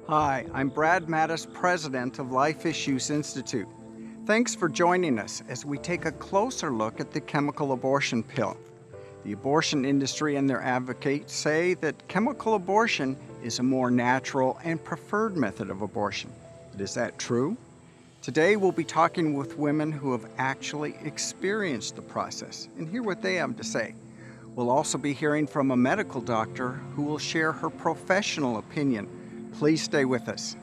Hi, I'm Brad Mattis, president of Life Issues Institute. Thanks for joining us as we take a closer look at the chemical abortion pill. The abortion industry and their advocates say that chemical abortion is a more natural and preferred method of abortion. But is that true? Today we'll be talking with women who have actually experienced the process and hear what they have to say. We'll also be hearing from a medical doctor who will share her professional opinion. Please stay with us.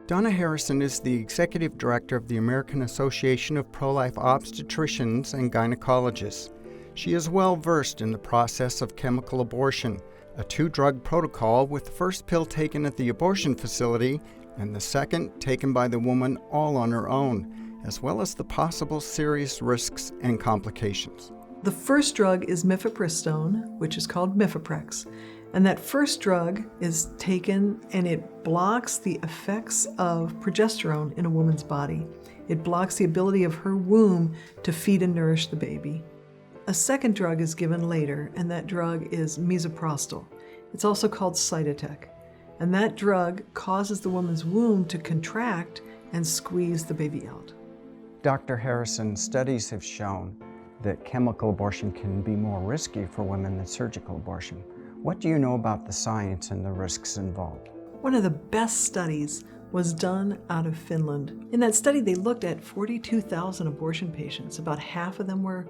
Donna Harrison is the executive director of the American Association of Pro-Life Obstetricians and Gynecologists. She is well versed in the process of chemical abortion, a two-drug protocol with the first pill taken at the abortion facility and the second taken by the woman all on her own, as well as the possible serious risks and complications. The first drug is mifepristone, which is called Mifeprex. And that first drug is taken and it blocks the effects of progesterone in a woman's body. It blocks the ability of her womb to feed and nourish the baby. A second drug is given later, and that drug is misoprostol. It's also called Cytotec. And that drug causes the woman's womb to contract and squeeze the baby out. Dr. Harrison, studies have shown that chemical abortion can be more risky for women than surgical abortion. What do you know about the science and the risks involved? One of the best studies was done out of Finland. In that study, they looked at 42,000 abortion patients. About half of them were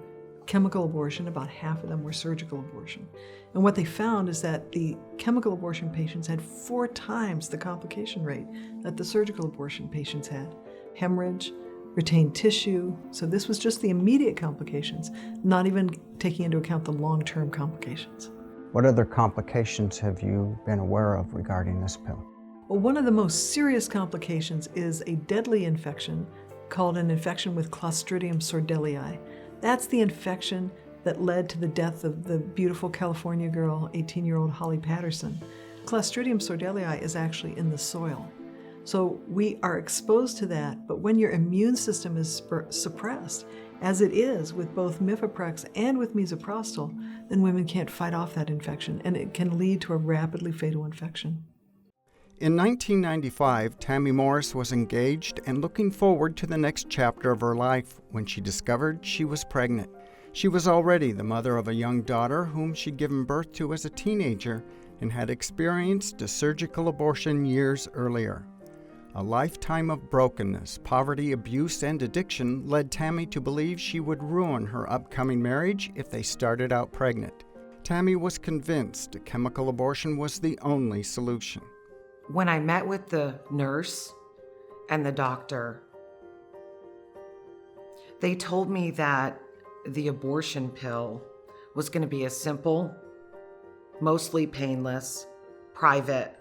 chemical abortion, about half of them were surgical abortion. And what they found is that the chemical abortion patients had 4 times the complication rate that the surgical abortion patients had. Hemorrhage, retained tissue. So this was just the immediate complications, not even taking into account the long-term complications. What other complications have you been aware of regarding this pill? Well, one of the most serious complications is a deadly infection called an infection with Clostridium sordelii. That's the infection that led to the death of the beautiful California girl, 18-year-old Holly Patterson. Clostridium sordelii is actually in the soil. So we are exposed to that, but when your immune system is suppressed, as it is with both Mifeprex and with misoprostol, then women can't fight off that infection, and it can lead to a rapidly fatal infection. In 1995, Tammy Morris was engaged and looking forward to the next chapter of her life when she discovered she was pregnant. She was already the mother of a young daughter whom she'd given birth to as a teenager and had experienced a surgical abortion years earlier. A lifetime of brokenness, poverty, abuse, and addiction led Tammy to believe she would ruin her upcoming marriage if they started out pregnant. Tammy was convinced a chemical abortion was the only solution. When I met with the nurse and the doctor, they told me that the abortion pill was going to be a simple, mostly painless, private,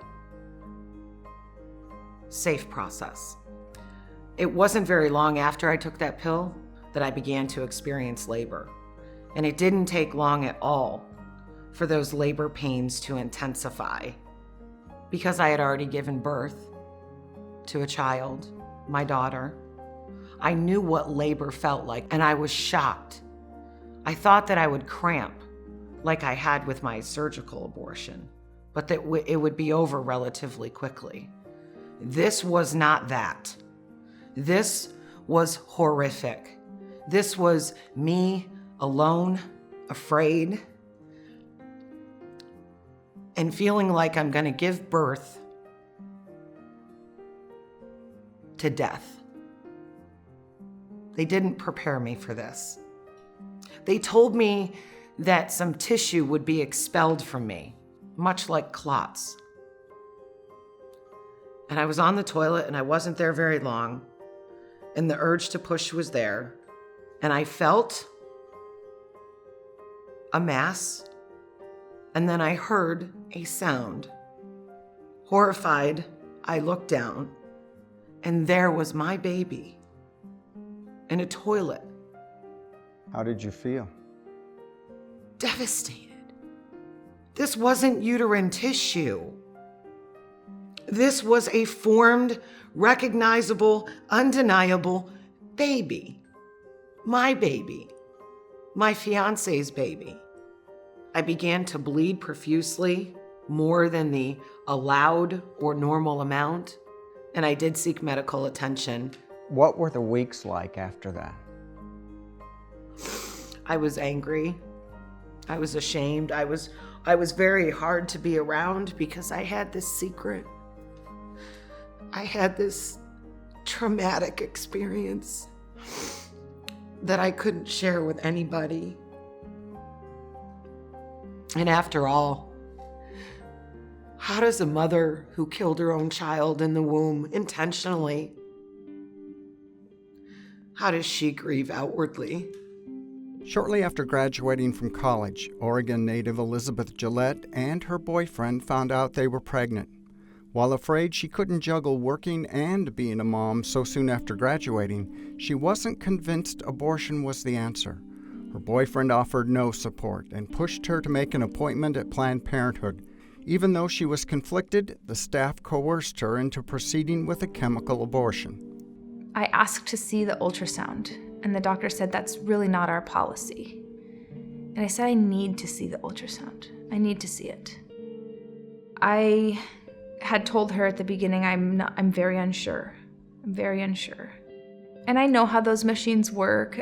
safe process. It wasn't very long after I took that pill that I began to experience labor. And it didn't take long at all for those labor pains to intensify because I had already given birth to a child, my daughter. I knew what labor felt like, and I was shocked. I thought that I would cramp like I had with my surgical abortion, but that it would be over relatively quickly. This was not that. This was horrific. This was me alone, afraid, and feeling like I'm going to give birth to death. They didn't prepare me for this. They told me that some tissue would be expelled from me, much like clots. And I was on the toilet and I wasn't there very long, and the urge to push was there, and I felt a mass, and then I heard a sound. Horrified, I looked down, and there was my baby in a toilet. How did you feel? Devastated. This wasn't uterine tissue. This was a formed, recognizable, undeniable baby. My baby. My fiance's baby. I began to bleed profusely, more than the allowed or normal amount, and I did seek medical attention. What were the weeks like after that? I was angry. I was ashamed. I was very hard to be around because I had this secret. I had this traumatic experience that I couldn't share with anybody. And after all, how does a mother who killed her own child in the womb intentionally, how does she grieve outwardly? Shortly after graduating from college, Oregon native Elizabeth Gillette and her boyfriend found out they were pregnant. While afraid she couldn't juggle working and being a mom so soon after graduating, she wasn't convinced abortion was the answer. Her boyfriend offered no support and pushed her to make an appointment at Planned Parenthood. Even though she was conflicted, the staff coerced her into proceeding with a chemical abortion. I asked to see the ultrasound, and the doctor said that's really not our policy. And I said I need to see the ultrasound. I need to see it. I had told her at the beginning I'm very unsure. I'm very unsure. And I know how those machines work.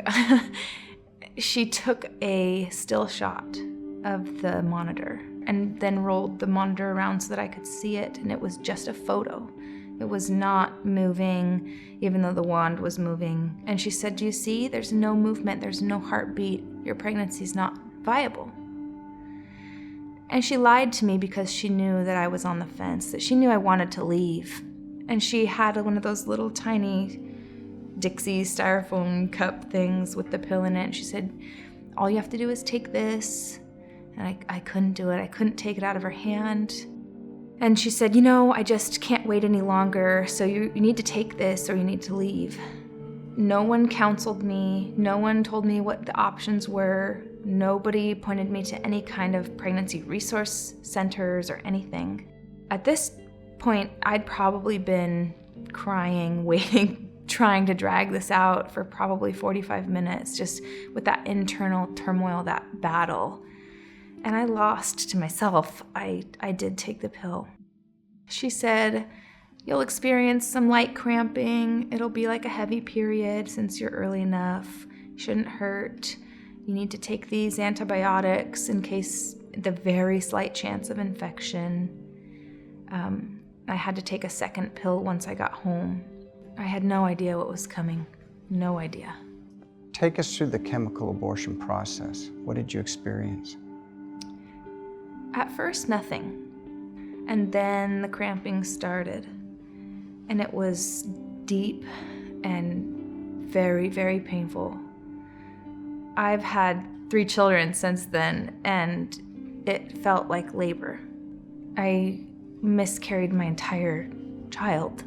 She took a still shot of the monitor and then rolled the monitor around so that I could see it, and it was just a photo. It was not moving, even though the wand was moving. And she said, "Do you see? There's no movement, there's no heartbeat. Your pregnancy's not viable." And she lied to me because she knew that I was on the fence, that she knew I wanted to leave. And she had one of those little tiny Dixie styrofoam cup things with the pill in it. And she said, "All you have to do is take this." And I couldn't do it. I couldn't take it out of her hand. And she said, "I just can't wait any longer, so you need to take this or you need to leave." No one counseled me. No one told me what the options were. Nobody pointed me to any kind of pregnancy resource centers or anything. At this point, I'd probably been crying, waiting, trying to drag this out for probably 45 minutes, just with that internal turmoil, that battle. And I lost to myself. I did take the pill. She said, "You'll experience some light cramping. It'll be like a heavy period since you're early enough. Shouldn't hurt. You need to take these antibiotics in case the very slight chance of infection." I had to take a second pill once I got home. I had no idea what was coming. No idea. Take us through the chemical abortion process. What did you experience? At first, nothing. And then the cramping started. And it was deep and very, very painful. I've had 3 children since then, and it felt like labor. I miscarried my entire child.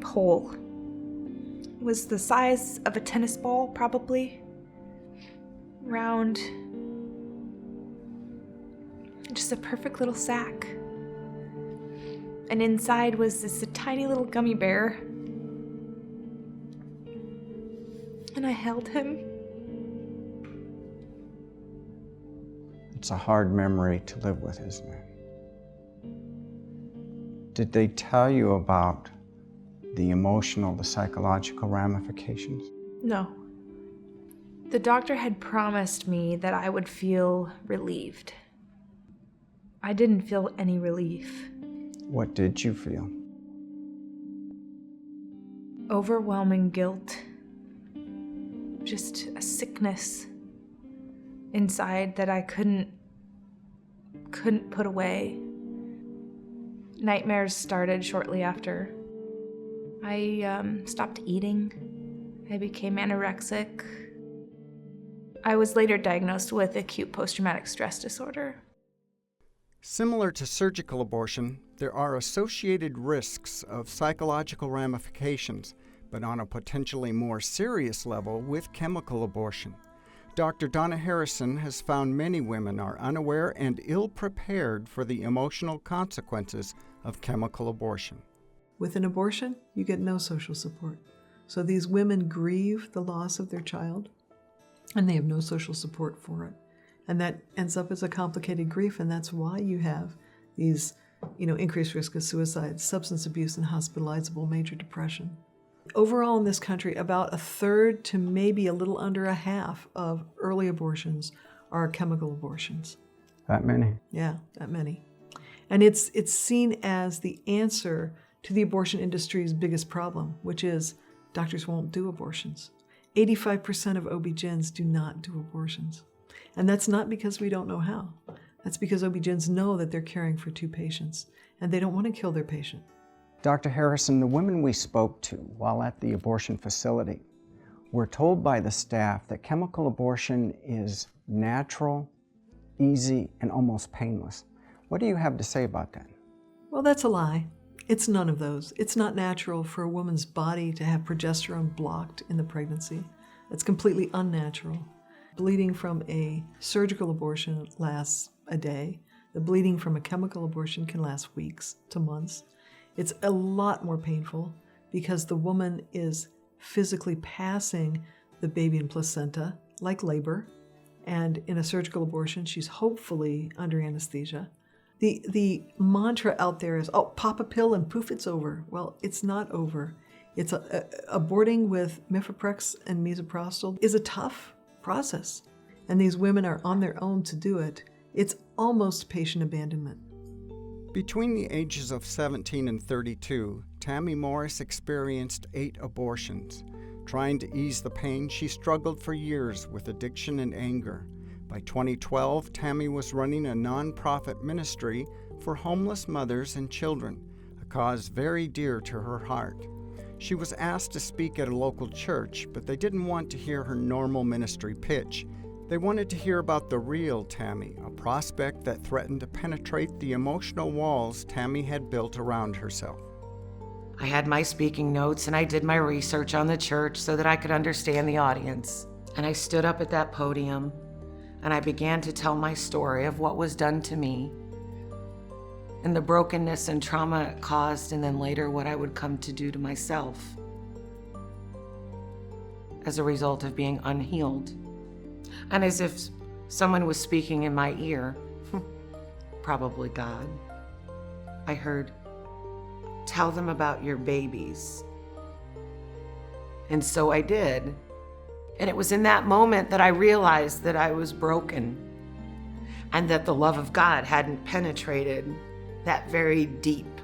Whole. It was the size of a tennis ball, probably. Round. Just a perfect little sack. And inside was this tiny little gummy bear. And I held him. It's a hard memory to live with, isn't it? Did they tell you about the emotional, the psychological ramifications? No. The doctor had promised me that I would feel relieved. I didn't feel any relief. What did you feel? Overwhelming guilt. Just a sickness inside that I couldn't put away. Nightmares started shortly after. I stopped eating. I became anorexic. I was later diagnosed with acute post-traumatic stress disorder. Similar to surgical abortion, there are associated risks of psychological ramifications, but on a potentially more serious level with chemical abortion. Dr. Donna Harrison has found many women are unaware and ill-prepared for the emotional consequences of chemical abortion. With an abortion, you get no social support. So these women grieve the loss of their child, and they have no social support for it. And that ends up as a complicated grief, and that's why you have these, increased risk of suicide, substance abuse, and hospitalizable major depression. Overall in this country, about 1/3 to maybe a little under a half of early abortions are chemical abortions. That many? Yeah, that many. And it's seen as the answer to the abortion industry's biggest problem, which is doctors won't do abortions. 85% of OB-GYNs do not do abortions. And that's not because we don't know how. That's because OB-GYNs know that they're caring for 2 patients, and they don't want to kill their patient. Dr. Harrison, the women we spoke to while at the abortion facility were told by the staff that chemical abortion is natural, easy, and almost painless. What do you have to say about that? Well, that's a lie. It's none of those. It's not natural for a woman's body to have progesterone blocked in the pregnancy. It's completely unnatural. Bleeding from a surgical abortion lasts a day. The bleeding from a chemical abortion can last weeks to months. It's a lot more painful because the woman is physically passing the baby and placenta like labor. And in a surgical abortion, she's hopefully under anesthesia. The mantra out there is, oh, pop a pill and poof, it's over. Well, it's not over. It's aborting with mifeprex and misoprostol is a tough process. And these women are on their own to do it. It's almost patient abandonment. Between the ages of 17 and 32, Tammy Morris experienced 8 abortions. Trying to ease the pain, she struggled for years with addiction and anger. By 2012, Tammy was running a nonprofit ministry for homeless mothers and children, a cause very dear to her heart. She was asked to speak at a local church, but they didn't want to hear her normal ministry pitch. They wanted to hear about the real Tammy, a prospect that threatened to penetrate the emotional walls Tammy had built around herself. I had my speaking notes and I did my research on the church so that I could understand the audience. And I stood up at that podium and I began to tell my story of what was done to me and the brokenness and trauma it caused, and then later what I would come to do to myself as a result of being unhealed. And as if someone was speaking in my ear, probably God, I heard, "Tell them about your babies." And so I did. And it was in that moment that I realized that I was broken and that the love of God hadn't penetrated that very deep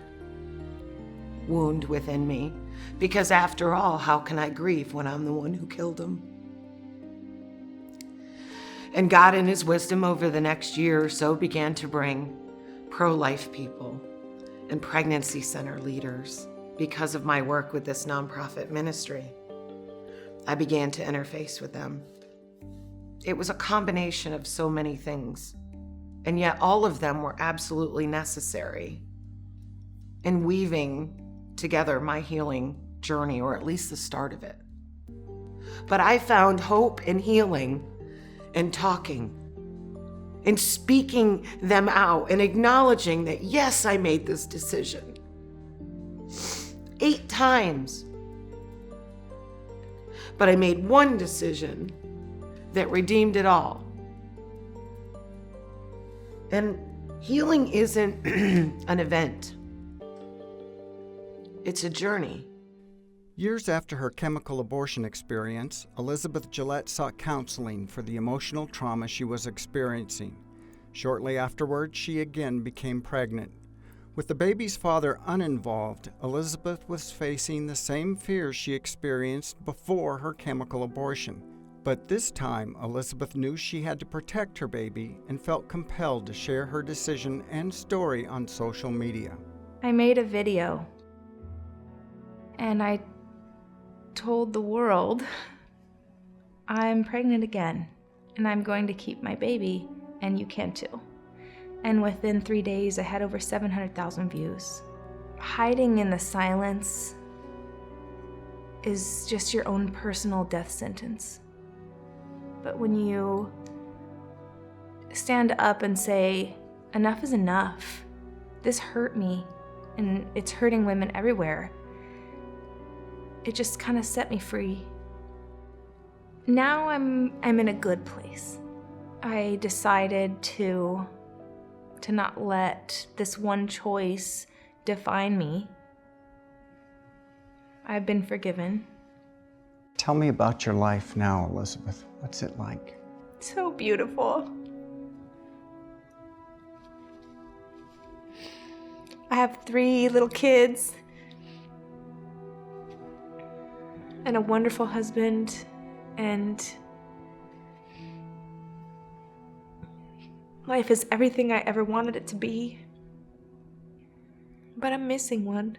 wound within me. Because after all, how can I grieve when I'm the one who killed him? And God, in his wisdom over the next year or so, began to bring pro-life people and pregnancy center leaders because of my work with this nonprofit ministry. I began to interface with them. It was a combination of so many things, and yet all of them were absolutely necessary in weaving together my healing journey, or at least the start of it. But I found hope and healing in talking, in speaking them out, and acknowledging that, yes, I made this decision 8 times. But I made one decision that redeemed it all. And healing isn't an event. It's a journey. Years after her chemical abortion experience, Elizabeth Gillette sought counseling for the emotional trauma she was experiencing. Shortly afterward, she again became pregnant. With the baby's father uninvolved, Elizabeth was facing the same fears she experienced before her chemical abortion. But this time, Elizabeth knew she had to protect her baby and felt compelled to share her decision and story on social media. I made a video and I told the world, I'm pregnant again and I'm going to keep my baby, and you can too. And within 3 days, I had over 700,000 views. Hiding in the silence is just your own personal death sentence. But when you stand up and say, enough is enough, this hurt me, and it's hurting women everywhere, it just kind of set me free. Now I'm in a good place. I decided to not let this one choice define me. I've been forgiven. Tell me about your life now, Elizabeth. What's it like? So beautiful. I have 3 little kids and a wonderful husband, and life is everything I ever wanted it to be. But I'm missing one.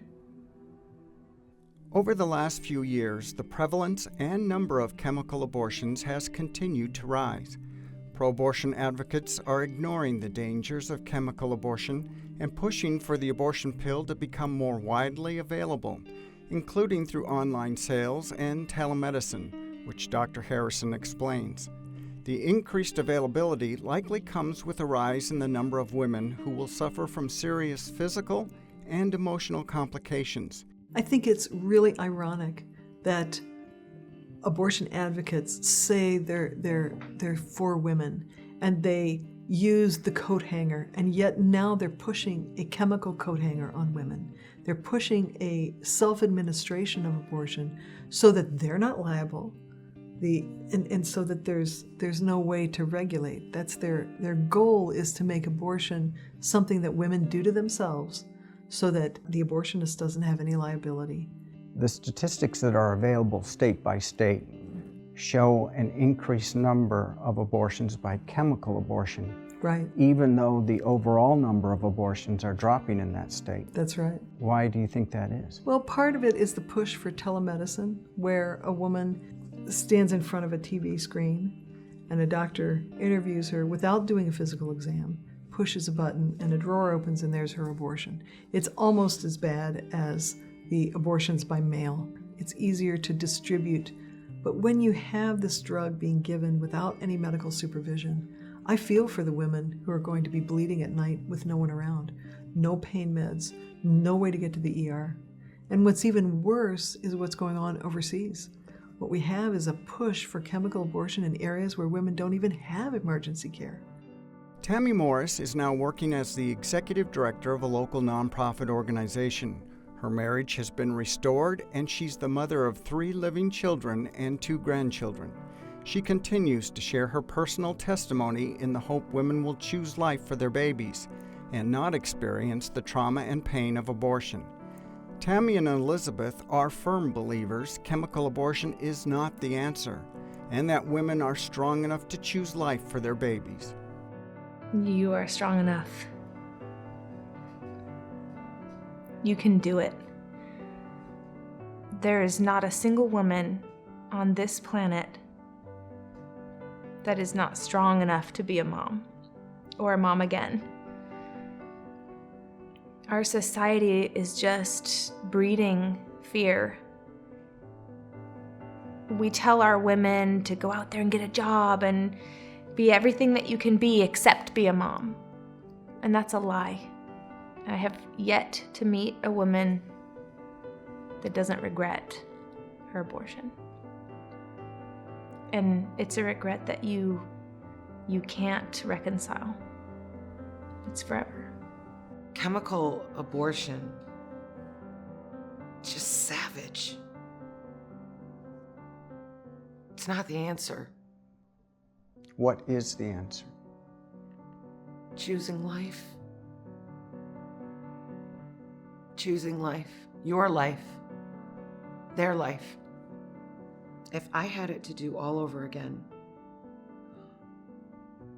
Over the last few years, the prevalence and number of chemical abortions has continued to rise. Pro-abortion advocates are ignoring the dangers of chemical abortion and pushing for the abortion pill to become more widely available, including through online sales and telemedicine, which Dr. Harrison explains. The increased availability likely comes with a rise in the number of women who will suffer from serious physical and emotional complications. I think it's really ironic that abortion advocates say they're for women and they use the coat hanger, and yet now they're pushing a chemical coat hanger on women. They're pushing a self-administration of abortion so that they're not liable, and so that there's no way to regulate. That's their goal, is to make abortion something that women do to themselves so that the abortionist doesn't have any liability. The statistics that are available state by state show an increased number of abortions by chemical abortion, Right. even though the overall number of abortions are dropping in that state. That's right. Why do you think that is? Well, part of it is the push for telemedicine, where a woman stands in front of a TV screen and a doctor interviews her without doing a physical exam, pushes a button, and a drawer opens and there's her abortion. It's almost as bad as the abortions by mail. It's easier to distribute. But when you have this drug being given without any medical supervision, I feel for the women who are going to be bleeding at night with no one around, no pain meds, no way to get to the ER. And what's even worse is what's going on overseas. What we have is a push for chemical abortion in areas where women don't even have emergency care. Tammy Morris is now working as the executive director of a local nonprofit organization. Her marriage has been restored, and she's the mother of 3 living children and 2 grandchildren. She continues to share her personal testimony in the hope women will choose life for their babies and not experience the trauma and pain of abortion. Tammy and Elizabeth are firm believers chemical abortion is not the answer, and that women are strong enough to choose life for their babies. You are strong enough. You can do it. There is not a single woman on this planet that is not strong enough to be a mom or a mom again. Our society is just breeding fear. We tell our women to go out there and get a job and be everything that you can be except be a mom. And that's a lie. I have yet to meet a woman that doesn't regret her abortion. And it's a regret that you can't reconcile. It's forever. Chemical abortion, just savage. It's not the answer. What is the answer? Choosing life. Choosing life. Your life. Their life. If I had it to do all over again,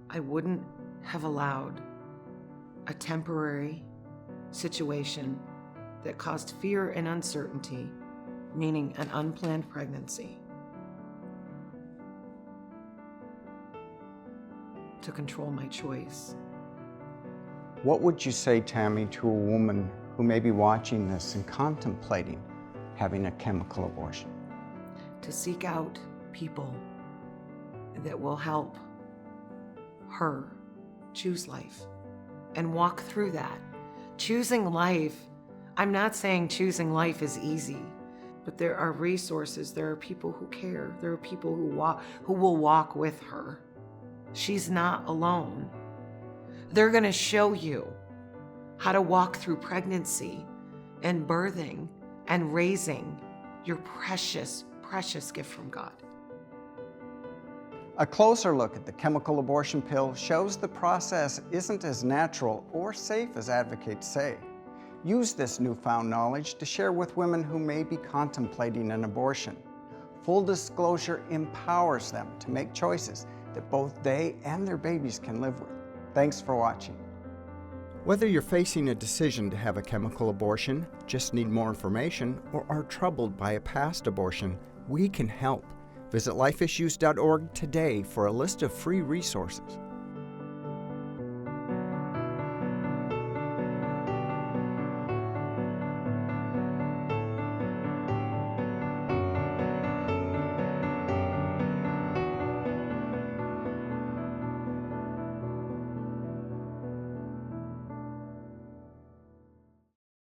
I wouldn't have allowed a temporary situation that caused fear and uncertainty, meaning an unplanned pregnancy, to control my choice. What would you say, Tammy, to a woman who may be watching this and contemplating having a chemical abortion? To seek out people that will help her choose life and walk through that. Choosing life, I'm not saying choosing life is easy, but there are resources, there are people who care, there are people who will walk with her she's not alone. They're going to show you how to walk through pregnancy and birthing and raising your precious, precious gift from God. A closer look at the chemical abortion pill shows the process isn't as natural or safe as advocates say. Use this newfound knowledge to share with women who may be contemplating an abortion. Full disclosure empowers them to make choices that both they and their babies can live with. Thanks for watching. Whether you're facing a decision to have a chemical abortion, just need more information, or are troubled by a past abortion, we can help. Visit lifeissues.org today for a list of free resources.